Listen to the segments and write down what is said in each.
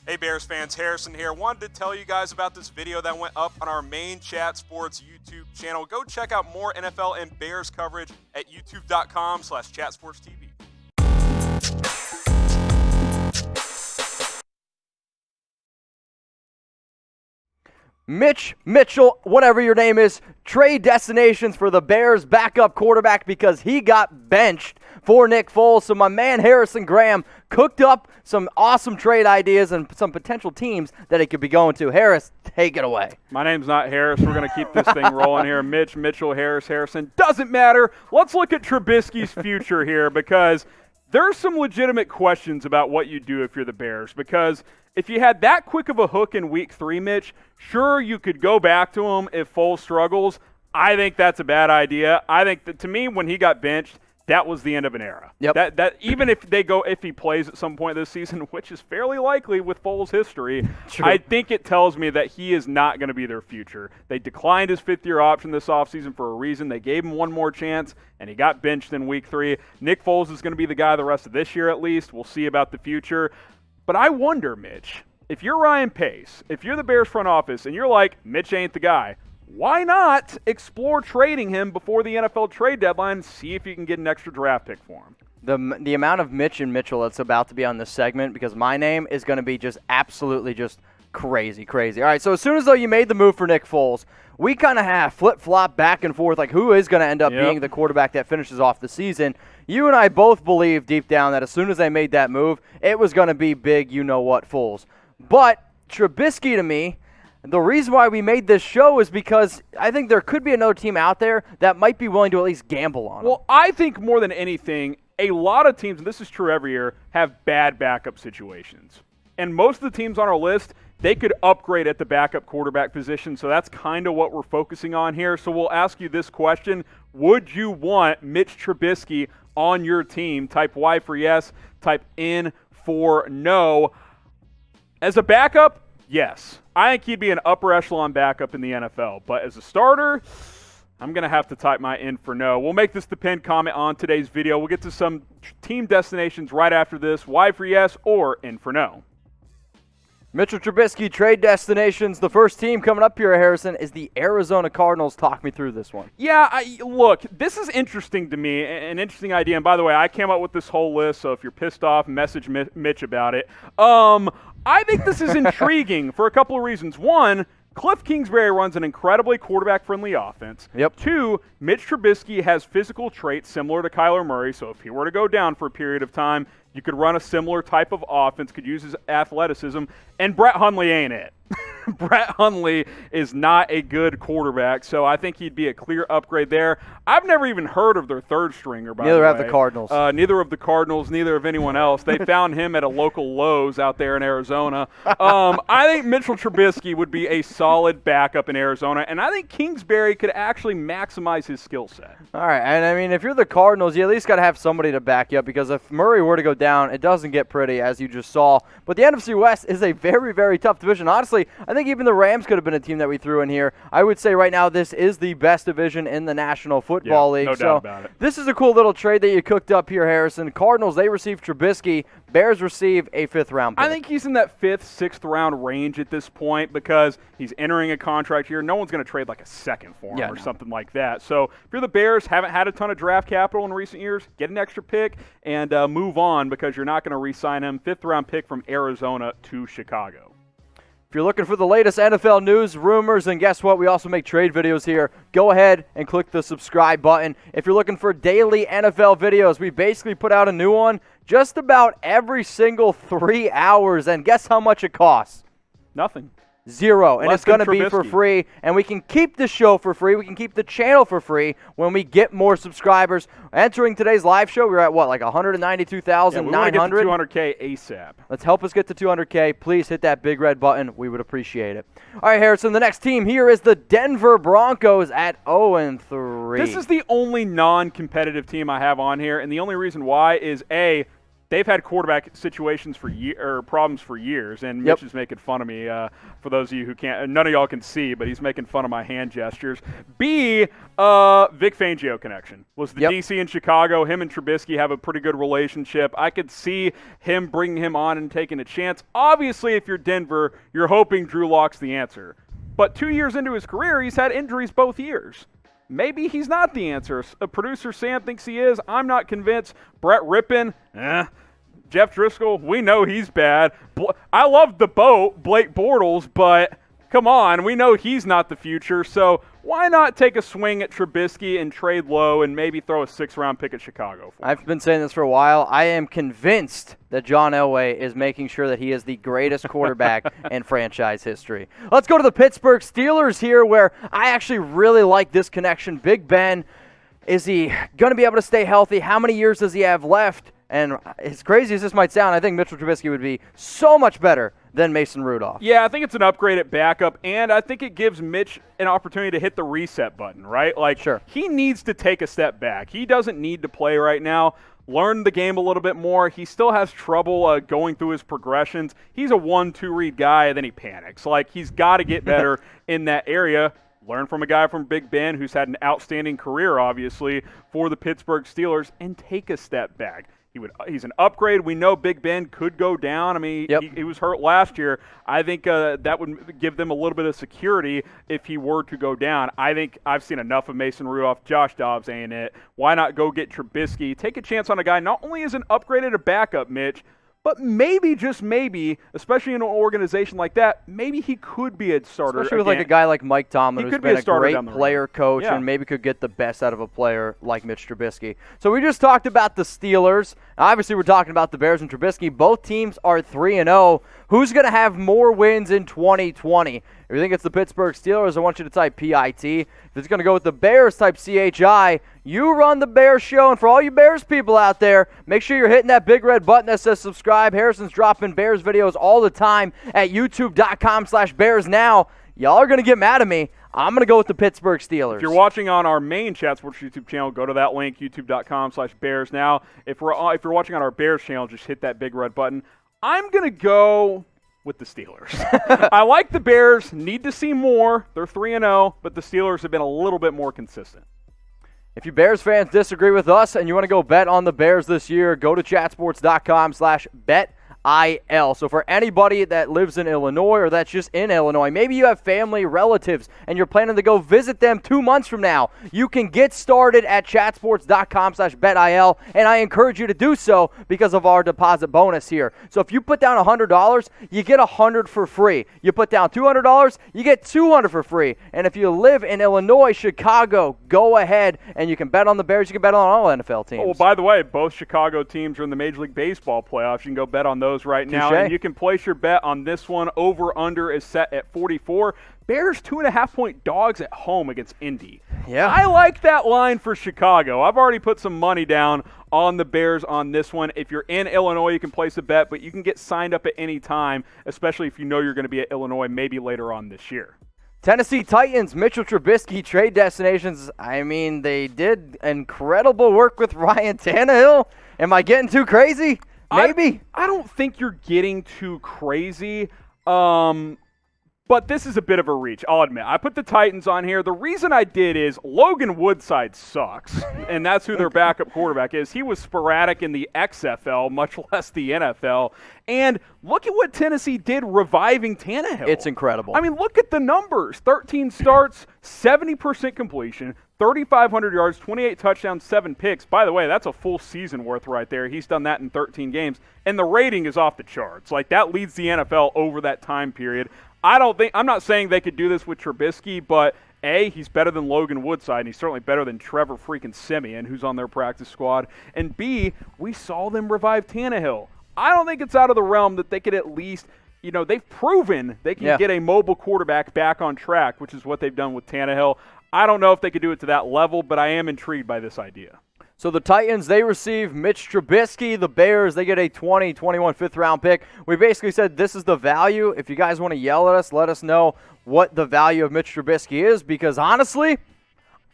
Hey Bears fans, Harrison here. Wanted to tell you guys about this video that went up on our main Chat Sports YouTube channel. Go check out more NFL and Bears coverage at youtube.com/chatsportstv. Mitchell, whatever your name is, trade destinations for the Bears backup quarterback because he got benched for Nick Foles. So my man Harrison Graham cooked up some awesome trade ideas and some potential teams that he could be going to. Harris, take it away. My name's not Harris. We're going to keep this thing rolling here. Mitchell, Harrison. Doesn't matter. Let's look at Trubisky's future here because there's some legitimate questions about what you do if you're the Bears, because if you had that quick of a hook in Week 3, Mitch, sure, you could go back to him if Foles struggles. I think that's a bad idea. I think that, to me, when he got benched, that was the end of an era. Yep. That even if he plays at some point this season, which is fairly likely with Foles' history, True. I think it tells me that he is not going to be their future. They declined his fifth-year option this offseason for a reason. They gave him one more chance, and he got benched in Week 3. Nick Foles is going to be the guy the rest of this year at least. We'll see about the future. But I wonder, Mitch, if you're Ryan Pace, if you're the Bears front office, and you're like, Mitch ain't the guy, why not explore trading him before the NFL trade deadline and see if you can get an extra draft pick for him? The amount of Mitch and Mitchell that's about to be on this segment, because my name is going to be just absolutely just crazy. All right, so as soon as though you made the move for Nick Foles, we kind of have flip-flop back and forth, like who is going to end up being the quarterback that finishes off the season. You and I both believe deep down that as soon as they made that move, it was going to be big you-know-what Foles. But Trubisky, to me, the reason why we made this show is because I think there could be another team out there that might be willing to at least gamble on him. Well, I think more than anything, a lot of teams, and this is true every year, have bad backup situations. And most of the teams on our list, they could upgrade at the backup quarterback position, so that's kind of what we're focusing on here. So we'll ask you this question. Would you want Mitch Trubisky on your team? Type Y for yes, type N for no. As a backup, yes. I think he'd be an upper echelon backup in the NFL. But as a starter, I'm going to have to type my N for no. We'll make this the pinned comment on today's video. We'll get to some team destinations right after this. Y for yes or N for no. Mitchell Trubisky, trade destinations. The first team coming up here, Harrison, is the Arizona Cardinals. Talk me through this one. Yeah, look, this is interesting to me, an interesting idea. And by the way, I came up with this whole list, so if you're pissed off, message Mitch about it. I think this is intriguing for a couple of reasons. One, Cliff Kingsbury runs an incredibly quarterback-friendly offense. Yep. Two, Mitch Trubisky has physical traits similar to Kyler Murray, so if he were to go down for a period of time, you could run a similar type of offense, could use his athleticism, and Brett Hundley ain't it. Brett Hundley is not a good quarterback, so I think he'd be a clear upgrade there. I've never even heard of their third stringer, by the way. Neither have the Cardinals. Neither of the Cardinals, neither of anyone else. They found him at a local Lowe's out there in Arizona. I think Mitchell Trubisky would be a solid backup in Arizona, and I think Kingsbury could actually maximize his skill set. All right, and I mean, if you're the Cardinals, you at least got to have somebody to back you up, because if Murray were to go down, it doesn't get pretty, as you just saw. But the NFC West is a very, very tough division. Honestly, I think even the Rams could have been a team that we threw in here. I would say right now this is the best division in the National Football League. No doubt about it. This is a cool little trade that you cooked up here, Harrison. Cardinals, they receive Trubisky. Bears receive a fifth-round pick. I think he's in that fifth, sixth-round range at this point because he's entering a contract year. No one's going to trade like a second for him or something like that. So if you're the Bears, haven't had a ton of draft capital in recent years, get an extra pick and move on because you're not going to re-sign him. Fifth-round pick from Arizona to Chicago. If you're looking for the latest NFL news, rumors, and guess what? We also make trade videos here. Go ahead and click the subscribe button. If you're looking for daily NFL videos, we basically put out a new one just about every single 3 hours. And guess how much it costs? Nothing. Zero. And Less it's going to than be for Trubisky. free. And we can keep the show for free. We can keep the channel for free when we get more subscribers. Entering today's live show, we're at what, like 192,900? Yeah, we want to get to 200K ASAP. Let's help us get to 200K. Please hit that big red button. We would appreciate it. All right, Harrison, the next team here is the Denver Broncos at 0-3. This is the only non-competitive team I have on here, and the only reason why is, A, they've had quarterback situations or problems for years, and Mitch is making fun of me. For those of you who can't, none of y'all can see, but he's making fun of my hand gestures. B, Vic Fangio connection. Was the DC in Chicago. Him and Trubisky have a pretty good relationship. I could see him bringing him on and taking a chance. Obviously, if you're Denver, you're hoping Drew Lock's the answer. But 2 years into his career, he's had injuries both years. Maybe he's not the answer. Producer Sam thinks he is. I'm not convinced. Brett Rippon, Jeff Driscoll, we know he's bad. I love the boat, Blake Bortles, but come on, we know he's not the future. So why not take a swing at Trubisky and trade low and maybe throw a 6th-round pick at Chicago for him? I've been saying this for a while. I am convinced that John Elway is making sure that he is the greatest quarterback in franchise history. Let's go to the Pittsburgh Steelers here, where I actually really like this connection. Big Ben, is he going to be able to stay healthy? How many years does he have left? And as crazy as this might sound, I think Mitchell Trubisky would be so much better than Mason Rudolph. Yeah, I think it's an upgrade at backup, and I think it gives Mitch an opportunity to hit the reset button, right? Like, he needs to take a step back. He doesn't need to play right now. Learn the game a little bit more. He still has trouble going through his progressions. He's a 1-2 read guy, and then he panics. Like, he's got to get better in that area. Learn from a guy from Big Ben who's had an outstanding career, obviously, for the Pittsburgh Steelers, and take a step back. He's an upgrade. We know Big Ben could go down. I mean, he was hurt last year. I think that would give them a little bit of security if he were to go down. I think I've seen enough of Mason Rudolph. Josh Dobbs ain't it. Why not go get Trubisky? Take a chance on a guy not only is an upgrade at a backup, Mitch, but maybe, just maybe, especially in an organization like that, maybe he could be a starter. Especially with like a guy like Mike Tomlin, who's been a great player coach Yeah. and maybe could get the best out of a player like Mitch Trubisky. So we just talked about the Steelers. Obviously, we're talking about the Bears and Trubisky. Both teams are 3-0. Who's going to have more wins in 2020? If you think it's the Pittsburgh Steelers, I want you to type PIT. If it's going to go with the Bears, type CHI. You run the Bears show, and for all you Bears people out there, make sure you're hitting that big red button that says subscribe. Harrison's dropping Bears videos all the time at youtube.com/BearsNow. Y'all are going to get mad at me. I'm going to go with the Pittsburgh Steelers. If you're watching on our main Chat Sports YouTube channel, go to that link, youtube.com/BearsNow. If you're watching on our Bears channel, just hit that big red button. I'm going to go with the Steelers. I like the Bears, need to see more. They're 3-0, but the Steelers have been a little bit more consistent. If you Bears fans disagree with us and you want to go bet on the Bears this year, go to chatsports.com/betil. So for anybody that lives in Illinois or that's just in Illinois, maybe you have family, relatives, and you're planning to go visit them 2 months from now, you can get started at chatsports.com/betil, and I encourage you to do so because of our deposit bonus here. So if you put down $100, you get $100 for free. You put down $200, you get $200 for free. And if you live in Illinois, Chicago, go ahead and you can bet on the Bears. You can bet on all NFL teams. Oh, by the way, both Chicago teams are in the Major League Baseball playoffs. You can go bet on those right now, and you can place your bet on this one. Over/under is set at 44. Bears 2.5-point dogs at home against Indy. Yeah, I like that line for Chicago. I've already put some money down on the Bears on this one. If you're in Illinois, you can place a bet, but you can get signed up at any time, especially if you know you're going to be at Illinois maybe later on this year. Tennessee Titans, Mitchell Trubisky, trade destinations. I mean, they did incredible work with Ryan Tannehill. Am I getting too crazy? Maybe. I don't think you're getting too crazy, but this is a bit of a reach, I'll admit. I put the Titans on here. The reason I did is Logan Woodside sucks, and that's who their backup quarterback is. He was sporadic in the XFL, much less the NFL. And look at what Tennessee did reviving Tannehill. It's incredible. I mean, look at the numbers. 13 starts, 70% completion, 3,500 yards, 28 touchdowns, 7 picks. By the way, that's a full season worth right there. He's done that in 13 games. And the rating is off the charts. Like, that leads the NFL over that time period. I'm not saying they could do this with Trubisky, but A, he's better than Logan Woodside, and he's certainly better than Trevor freaking Siemian, who's on their practice squad. And B, we saw them revive Tannehill. I don't think it's out of the realm that they could at least, they've proven they can get a mobile quarterback back on track, which is what they've done with Tannehill. I don't know if they could do it to that level, but I am intrigued by this idea. So the Titans, they receive Mitch Trubisky. The Bears, they get a 2021 fifth-round pick. We basically said this is the value. If you guys want to yell at us, let us know what the value of Mitch Trubisky is, because honestly,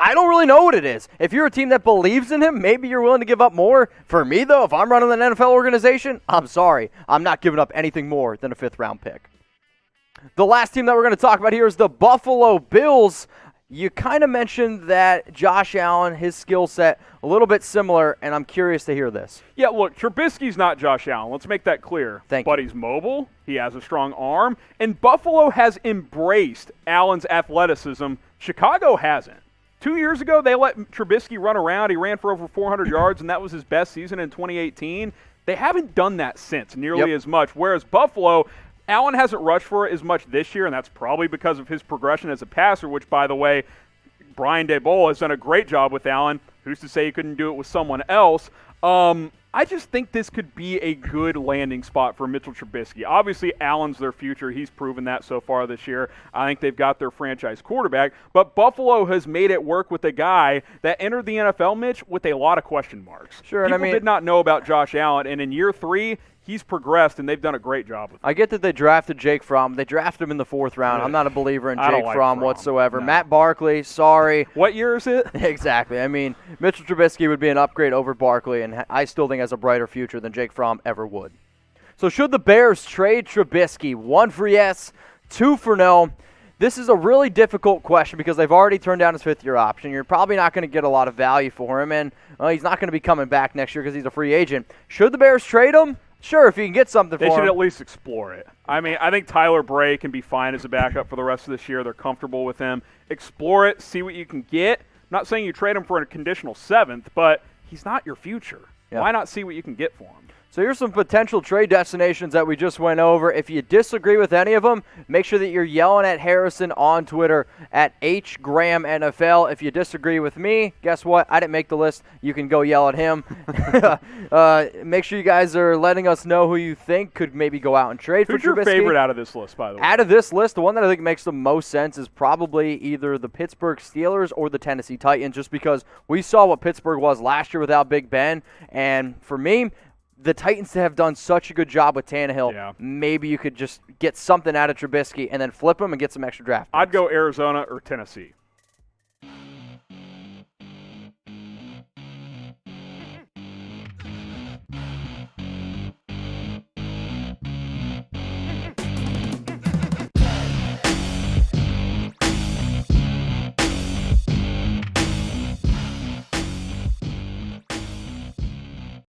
I don't really know what it is. If you're a team that believes in him, maybe you're willing to give up more. For me, though, if I'm running an NFL organization, I'm sorry. I'm not giving up anything more than a 5th-round pick. The last team that we're going to talk about here is the Buffalo Bills. You kind of mentioned that Josh Allen, his skill set, a little bit similar, and I'm curious to hear this. Yeah, look, Trubisky's not Josh Allen. Let's make that clear. But he's mobile. He has a strong arm. And Buffalo has embraced Allen's athleticism. Chicago hasn't. 2 years ago, they let Trubisky run around. He ran for over 400 yards, and that was his best season in 2018. They haven't done that since nearly as much, whereas Buffalo, Allen hasn't rushed for it as much this year, and that's probably because of his progression as a passer, which, by the way, Brian Daboll has done a great job with Allen. Who's to say he couldn't do it with someone else? I just think this could be a good landing spot for Mitchell Trubisky. Obviously, Allen's their future. He's proven that so far this year. I think they've got their franchise quarterback. But Buffalo has made it work with a guy that entered the NFL, Mitch, with a lot of question marks. Sure, People and I mean, did not know about Josh Allen, and in year 3, he's progressed, and they've done a great job with him. I get that they drafted Jake Fromm. They drafted him in the 4th round. I'm not a believer in Jake Fromm whatsoever. No. Matt Barkley, sorry. What year is it? Exactly. I mean, Mitchell Trubisky would be an upgrade over Barkley, and I still think has a brighter future than Jake Fromm ever would. So should the Bears trade Trubisky? 1 for yes, 2 for no. This is a really difficult question because they've already turned down his 5th-year option. You're probably not going to get a lot of value for him, and he's not going to be coming back next year because he's a free agent. Should the Bears trade him? Sure, if you can get something for him. They should at least explore it. I mean, I think Tyler Bray can be fine as a backup for the rest of this year. They're comfortable with him. Explore it, see what you can get. I'm not saying you trade him for a conditional 7th, but he's not your future. Yeah. Why not see what you can get for him? So here's some potential trade destinations that we just went over. If you disagree with any of them, make sure that you're yelling at Harrison on Twitter at HGramNFL. If you disagree with me, guess what? I didn't make the list. You can go yell at him. Make sure you guys are letting us know who you think could maybe go out and trade for Trubisky. Who's your favorite out of this list, by the way? Out of this list, the one that I think makes the most sense is probably either the Pittsburgh Steelers or the Tennessee Titans, just because we saw what Pittsburgh was last year without Big Ben. And for me, the Titans have done such a good job with Tannehill. Yeah. Maybe you could just get something out of Trubisky and then flip him and get some extra draft picks. I'd go Arizona or Tennessee.